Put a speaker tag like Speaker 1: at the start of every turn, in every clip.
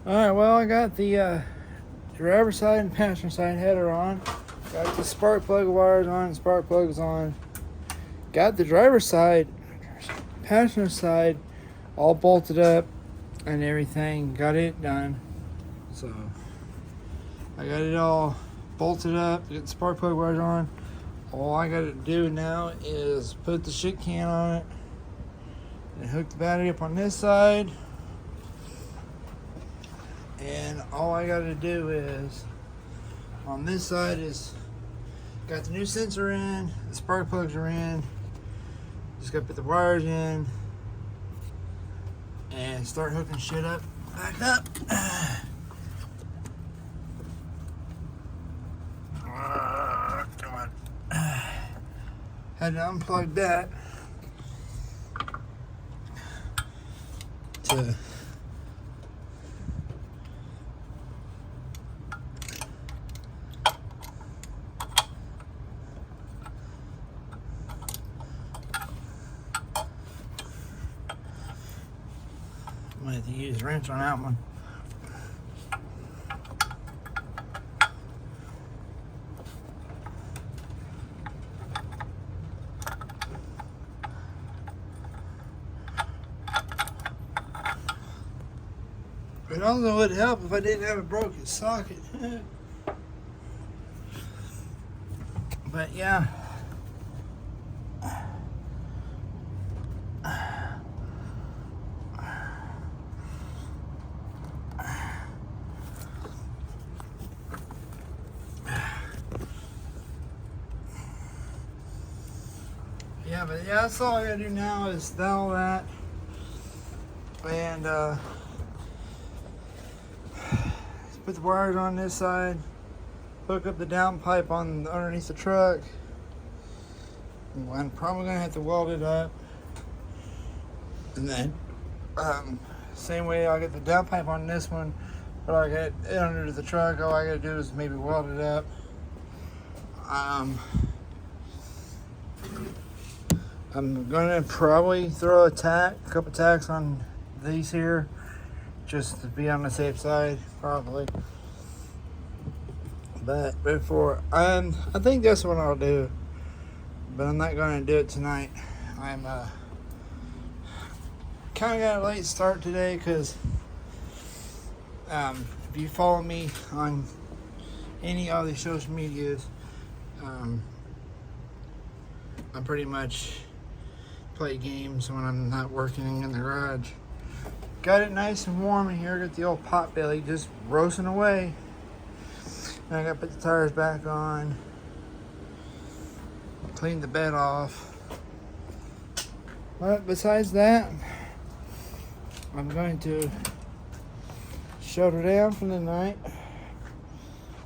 Speaker 1: Alright, well, I got the driver's side and passenger side header on. Got the spark plug wires on, spark plugs on. Got the driver's side, passenger side all bolted up and everything. Got it done. So, I got it all bolted up, get the spark plug wires on. All I got to do now is put the shit can on it and hook the battery up on this side. And all I got to do is, on this side is, got the new sensor in, the spark plugs are in, just got to put the wires in and start hooking shit up, back up. Come on. Had to unplug that to I might have to use a wrench on that one. It also would help if I didn't have a broken socket. But yeah. Yeah, but yeah, that's all I gotta do now is all that. And put the wires on this side, hook up the downpipe on underneath the truck. I'm probably gonna have to weld it up, and then same way I'll get the downpipe on this one, but I get it under the truck. All I gotta do is maybe weld it up. I'm gonna probably throw a couple tacks on these here, just to be on the safe side, probably. But before, I think that's what I'll do. But I'm not gonna do it tonight. I'm kind of got a late start today because if you follow me on any other social medias, I pretty much play games when I'm not working in the garage. Got it nice and warm in here. Got the old pot belly just roasting away. And I got to put the tires back on. Clean the bed off. But besides that, I'm going to shut her down for the night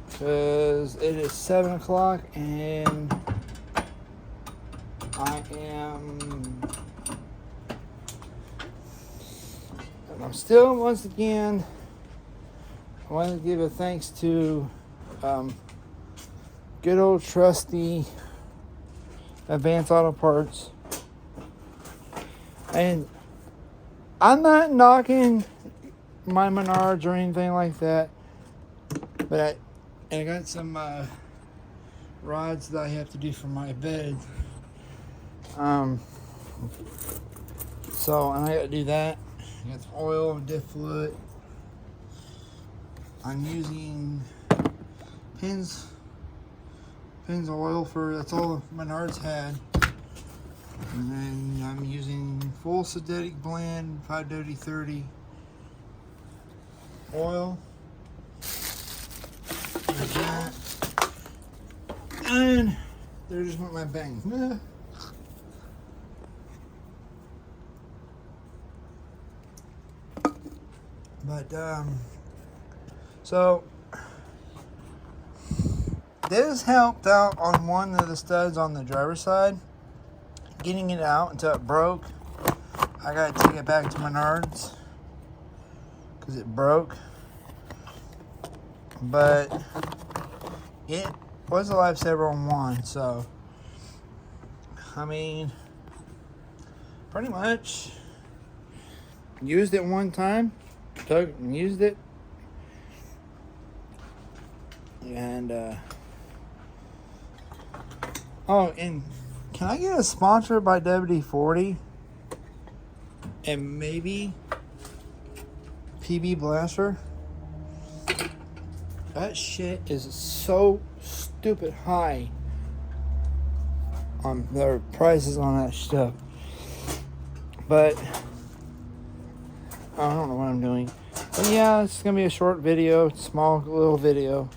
Speaker 1: because it is 7 o'clock and I'm still, once again, I want to give a thanks to good old trusty Advance Auto Parts. And I'm not knocking my Menards or anything like that, but I got some rods that I have to do for my bed. So, and I gotta do that. I got some oil, diff fluid. I'm using Pins oil that's all Menards had. And then I'm using full synthetic blend 530 oil. Like that. And there just went my bang. But so this helped out on one of the studs on the driver's side, getting it out until it broke. I gotta take it back to Menards because it broke, but it was a lifesaver on one. So I mean, pretty much used it one time, used it, And oh, and can I get a sponsor by WD-40 and maybe PB Blaster? That shit is so stupid high on their prices on that stuff. But I don't know what I'm doing. But yeah, it's gonna be a short video, small little video.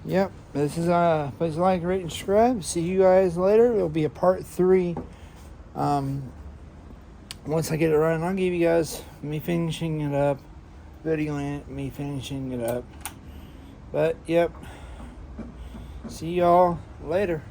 Speaker 1: Yep, this is please like, rate, and subscribe. See you guys later. It'll be a part 3. Once I get it running, I'll give you guys me finishing it up, videoing me finishing it up. But yep, see y'all later.